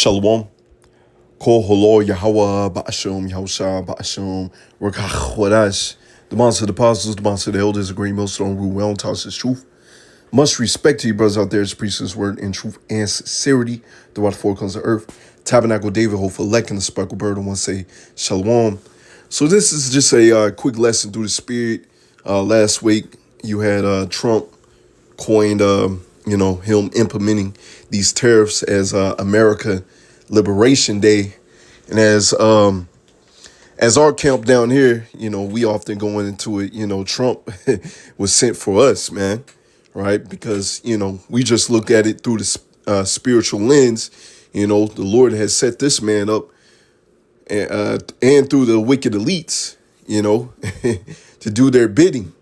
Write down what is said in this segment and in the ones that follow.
Shalom. Kol holo Yahweh Ba'ashum Yahusha Ba'ashum Rakach Wadash. The monster of the apostles, the monster of the elders, the green millstone, rule well, tosses truth. Much respect to you brothers out there as preach this word in truth and sincerity throughout the four corners of earth. Tabernacle David, hope for elect and the speckled bird. I want to say Shalom. So this is just a quick lesson through the spirit. Last week you had Trump coined, him implementing these tariffs as America Liberation Day, and as our camp down here, we often going into it. Trump was sent for us, man, right? Because we just look at it through the spiritual lens. The Lord has set this man up, and through the wicked elites, to do their bidding,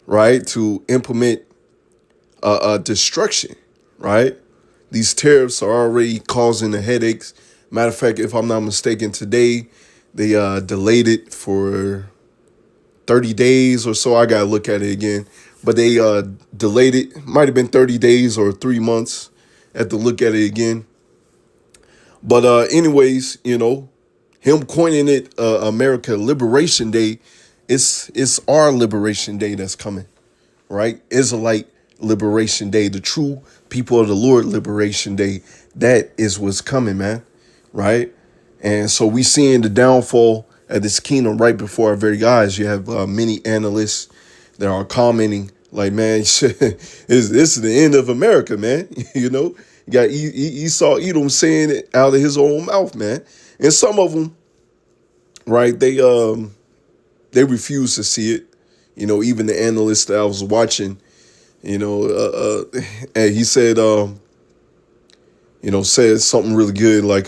right? To implement destruction, right? These tariffs are already causing the headaches. Matter of fact, if I'm not mistaken, today they delayed it for 30 days or so. I gotta look at it again. But they delayed it. Might have been 30 days or 3 months. Have to look at it again. But anyways, him coining it America Liberation Day, it's our Liberation Day that's coming, right? Israelite Liberation Day, the true people of the Lord Liberation Day. That is what's coming, man, right? And so we seeing the downfall of this kingdom right before our very eyes. You have many analysts that are commenting like, man, this is the end of America, man. You got Esau Edom saying it out of his own mouth, man. And some of them, right, they refuse to see it. Even the analyst that I was watching, and he said, said something really good, like,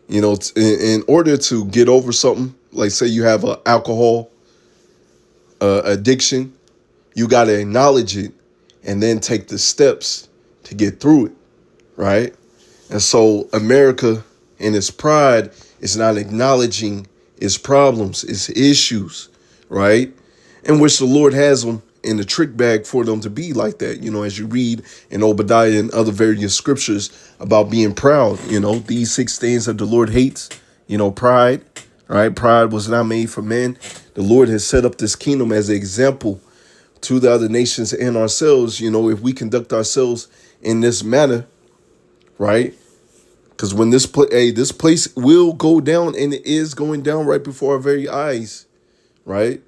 in order to get over something, like say you have an alcohol addiction, you got to acknowledge it and then take the steps to get through it, right? And so America in its pride is not acknowledging its problems, its issues, right? In which the Lord has them in the trick bag for them to be like that, as you read in Obadiah and other various scriptures about being proud, these 6 things that the Lord hates, pride, right? Pride was not made for men. The Lord has set up this kingdom as an example to the other nations and ourselves, if we conduct ourselves in this manner, right? Because when this place will go down, and it is going down right before our very eyes, right?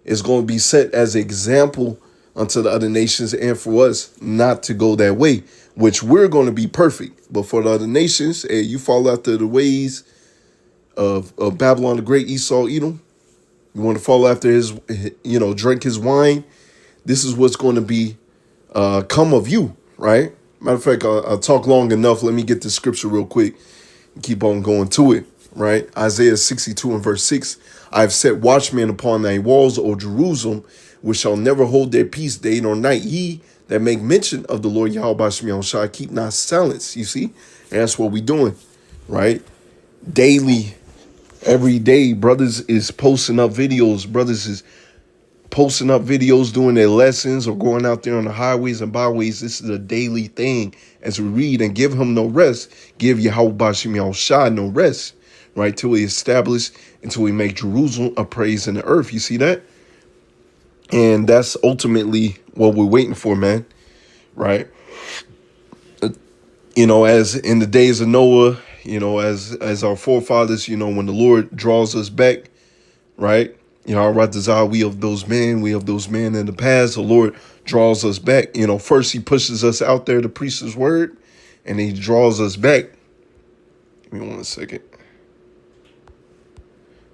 It's going to be set as an example unto the other nations and for us not to go that way, which we're going to be perfect. But for the other nations, you fall after the ways of Babylon the Great, Esau, Edom. You want to follow after his, drink his wine. This is what's going to be come of you, right? Matter of fact, I'll talk long enough. Let me get the scripture real quick and keep on going to it, right? Isaiah 62 and verse 6. I have set watchmen upon thy walls, O Jerusalem, which shall never hold their peace day nor night. Ye that make mention of the Lord Yahweh shall keep not silence. You see? And that's what we doing, right? Daily, every day, brothers is posting up videos. Brothers is posting up videos doing their lessons or going out there on the highways and byways. This is a daily thing as we read and give him no rest. Give Yahweh no rest, right? Till we establish, until we make Jerusalem a praise in the earth. You see that? And that's ultimately what we're waiting for, man, right? As in the days of Noah, as our forefathers, when the Lord draws us back, right? Our desire, we of those men in the past, the Lord draws us back. First he pushes us out there to preach his word, and he draws us back. Give me 1 second.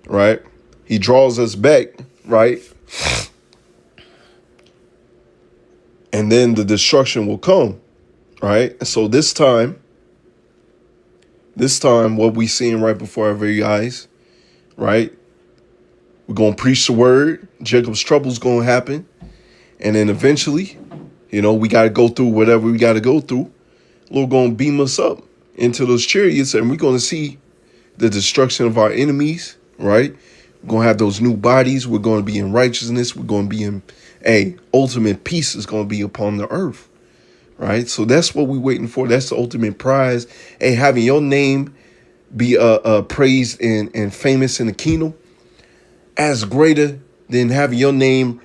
Right? He draws us back, right? And then the destruction will come, right? So this time, what we seeing right before our very eyes, right? We're going to preach the word. Jacob's trouble's going to happen. And then eventually, we got to go through whatever we got to go through. Lord going to beam us up into those chariots, and we're going to see the destruction of our enemies, right? We're going to have those new bodies. We're going to be in righteousness. We're going to be in ultimate peace is going to be upon the earth, right? So that's what we're waiting for. That's the ultimate prize. Hey, having your name be praised and famous in the kingdom as greater than having your name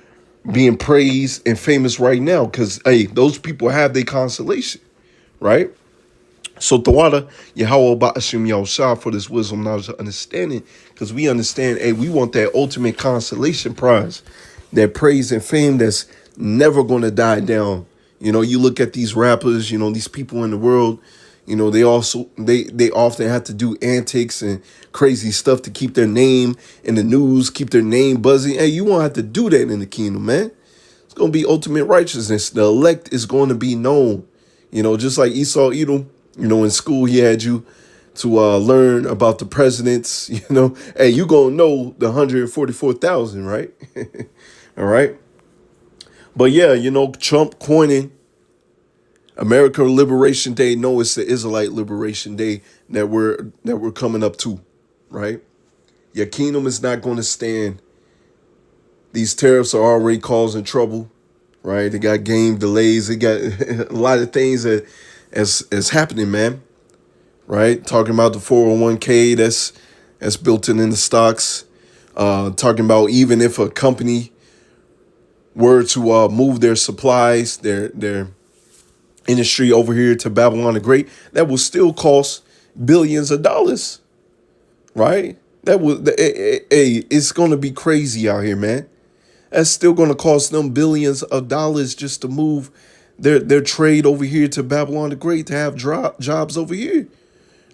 being praised and famous right now. Because, hey, those people have their consolation, right? So Tawada, Yahweh Ba'ashim Yahushua for this wisdom, knowledge, and understanding, because we understand, hey, we want that ultimate consolation prize, that praise and fame that's never going to die down. You know, you look at these rappers, you know, these people in the world, you know, they often have to do antics and crazy stuff to keep their name in the news, keep their name buzzing. Hey, you won't have to do that in the kingdom, man. It's going to be ultimate righteousness. The elect is going to be known. You know, just like Esau Edom, you know, in school he had you to learn about the presidents, you know. Hey, you going to know the 144,000, right? All right. But yeah, you know, Trump coining America Liberation Day. No, it's the Israelite Liberation Day that we're coming up to, right? Your kingdom is not going to stand. These tariffs are already causing trouble, right? They got game delays. They got a lot of things that is happening, man. Right? Talking about the 401k that's built in the stocks. Talking about even if a company were to move their supplies, their industry over here to Babylon the Great, that will still cost billions of dollars, right? It's going to be crazy out here, man. That's still going to cost them billions of dollars just to move their trade over here to Babylon the Great, to have jobs over here,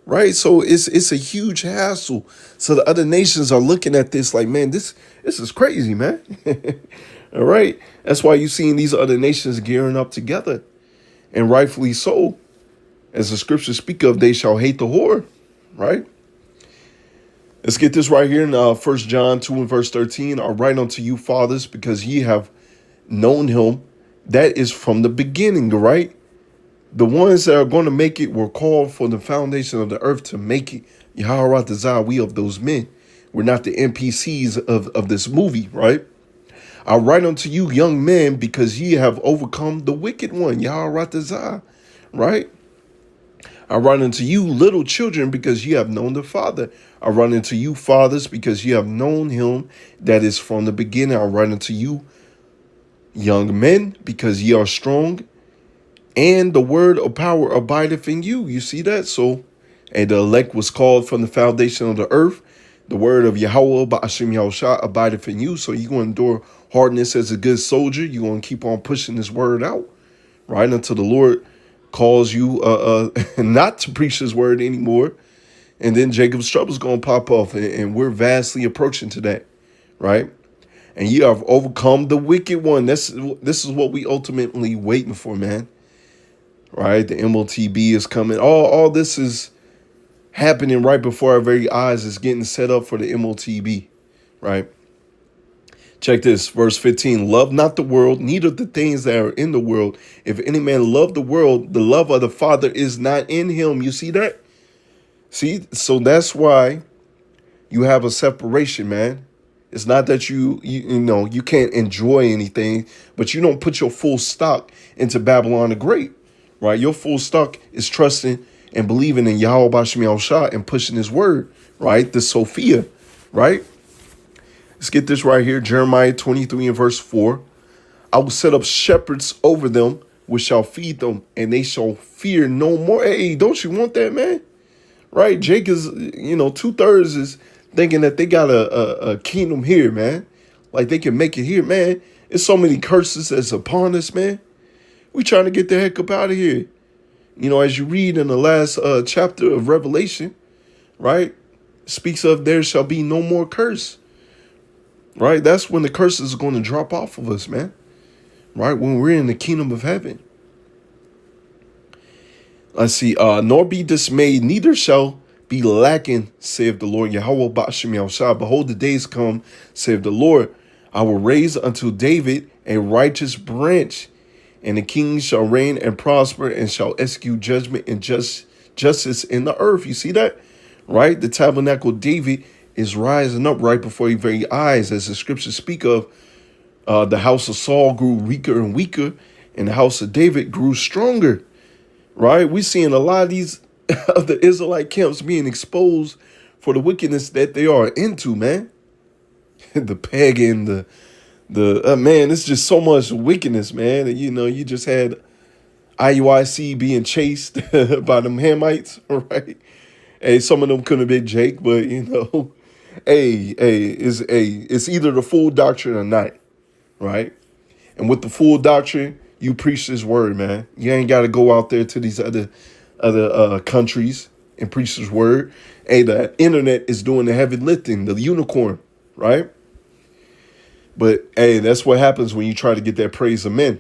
right? So it's a huge hassle. So the other nations are looking at this like, man, this is crazy, man. All right. That's why you're seeing these other nations gearing up together. And rightfully so. As the scriptures speak of, they shall hate the whore, right? Let's get this right here in 1 John 2 and verse 13. I write unto you, fathers, because ye have known him that is from the beginning, right? The ones that are going to make it were called for the foundation of the earth to make it. Yahweh desire we of those men. We're not the NPCs of this movie, right? I write unto you, young men, because ye have overcome the wicked one. Yahweh desire, right? I write unto you, little children, because ye have known the Father. I write unto you, fathers, because ye have known him that is from the beginning. I write unto you, young men, because ye are strong, and the word of power abideth in you. You see that? So, and the elect was called from the foundation of the earth. The word of Yahweh, Ba'ashim Yahushua, abideth in you. So you're going to endure hardness as a good soldier. You're going to keep on pushing this word out, right? Until the Lord calls you not to preach his word anymore. And then Jacob's trouble is going to pop off. And we're vastly approaching to that, right? And you have overcome the wicked one. This is what we ultimately waiting for, man. Right? The MOTB is coming. All this is happening right before our very eyes. Is getting set up for the MOTB, right? Check this, verse 15. Love not the world, neither the things that are in the world. If any man love the world, the love of the Father is not in him. You see that? See? So that's why you have a separation, man. It's not that you know, you can't enjoy anything, but you don't put your full stock into Babylon the Great, right? Your full stock is trusting and believing in Yahweh Bashmi Al-Shah and pushing his word, right? The Sophia, right? Let's get this right here. Jeremiah 23 and verse 4. I will set up shepherds over them, which shall feed them, and they shall fear no more. Hey, don't you want that, man? Right? Jake is, 2/3 is thinking that they got a kingdom here, man. Like they can make it here, man. There's so many curses that's upon us, man. We trying to get the heck up out of here. As you read in the last chapter of Revelation, right? Speaks of there shall be no more curse. Right? That's when the curses are going to drop off of us, man. Right? When we're in the kingdom of heaven. Let's see. Nor be dismayed, neither shall be lacking, saith the Lord. Yahweh Ba'ashim Yahushua. Behold, the days come, saith the Lord. I will raise unto David a righteous branch, and the king shall reign and prosper, and shall execute judgment and justice in the earth. You see that? Right? The tabernacle of David is rising up right before your very eyes. As the scriptures speak of, the house of Saul grew weaker and weaker, and the house of David grew stronger, right? We're seeing a lot of these of the Israelite camps being exposed for the wickedness that they are into, man. The pagan, the man, it's just so much wickedness, man. And, you just had IUIC being chased by them Hamites, right? Hey, some of them couldn't have been Jake, but it's either the full doctrine or not, right? And with the full doctrine, you preach this word, man. You ain't got to go out there to these other countries and preach this word. Hey, the internet is doing the heavy lifting, the unicorn, right? But hey, that's what happens when you try to get that praise of men.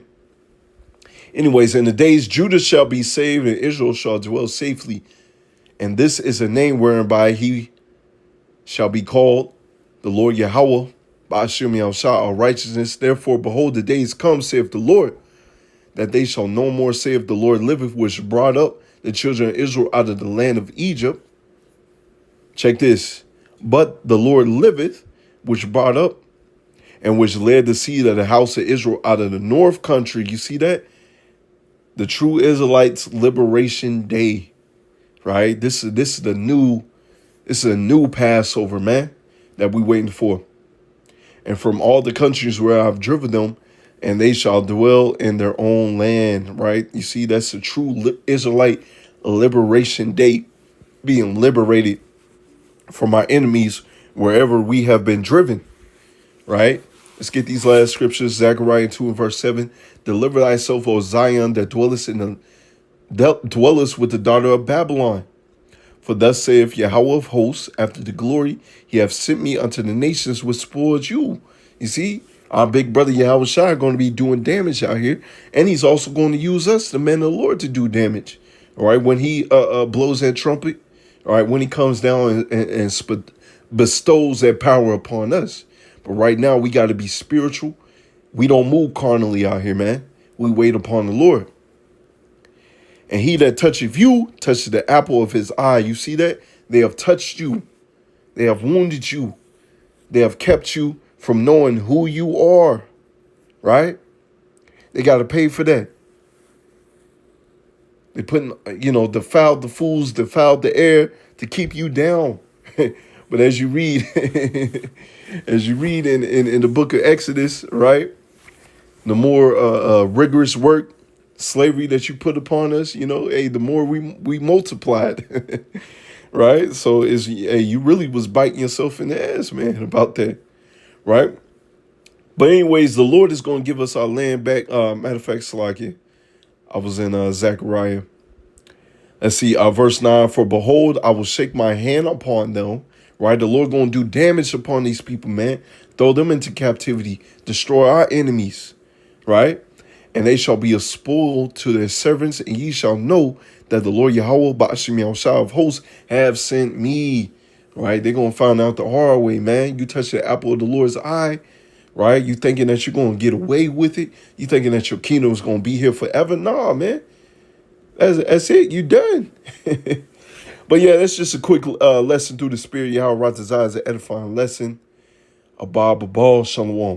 Anyways, in the days Judah shall be saved and Israel shall dwell safely. And this is a name whereby he shall be called the Lord Yahweh, Ba'ashim Yahushua, our righteousness. Therefore, behold, the days come, saith the Lord, that they shall no more say, if the Lord liveth, which brought up the children of Israel out of the land of Egypt. Check this. But the Lord liveth, which brought up and which led the seed of the house of Israel out of the north country. You see that? The true Israelites liberation day, right? This is a new Passover, man, that we waiting for. And from all the countries where I've driven them, and they shall dwell in their own land, right? You see, that's a true Israelite liberation day, being liberated from our enemies wherever we have been driven, right? Let's get these last scriptures. Zechariah 2 and verse 7. Deliver thyself, O Zion, that dwellest with the daughter of Babylon. For thus saith Yahweh of hosts, after the glory, he hath sent me unto the nations which spoiled you. You see, our big brother Yahweh Shai going to be doing damage out here. And he's also going to use us, the men of the Lord, to do damage. All right, when he blows that trumpet, all right, when he comes down and bestows that power upon us. But right now, we got to be spiritual. We don't move carnally out here, man. We wait upon the Lord. And he that toucheth you, touches the apple of his eye. You see that? They have touched you. They have wounded you. They have kept you from knowing who you are, right? They got to pay for that. They putting, defiled the fools, defiled the air to keep you down. But as you read, in the book of Exodus, right? The more rigorous work, slavery that you put upon us, the more we multiplied, right? So you really was biting yourself in the ass, man, about that, right? But anyways, the Lord is going to give us our land back. Matter of fact, Salakia, I was in Zechariah. Let's see, verse 9, for behold, I will shake my hand upon them, right? The Lord going to do damage upon these people, man. Throw them into captivity, destroy our enemies, right? And they shall be a spoil to their servants, and ye shall know that the Lord Yahweh, Ba'ashim Yahushua of hosts, have sent me, right? They're going to find out the hard way, man. You touch the apple of the Lord's eye, right? You thinking that you're going to get away with it? You thinking that your kingdom is going to be here forever? Nah, man. That's it. You done. But yeah, that's just a quick lesson through the spirit. Yahweh Ratazah is an edifying lesson. Abba, Shalom.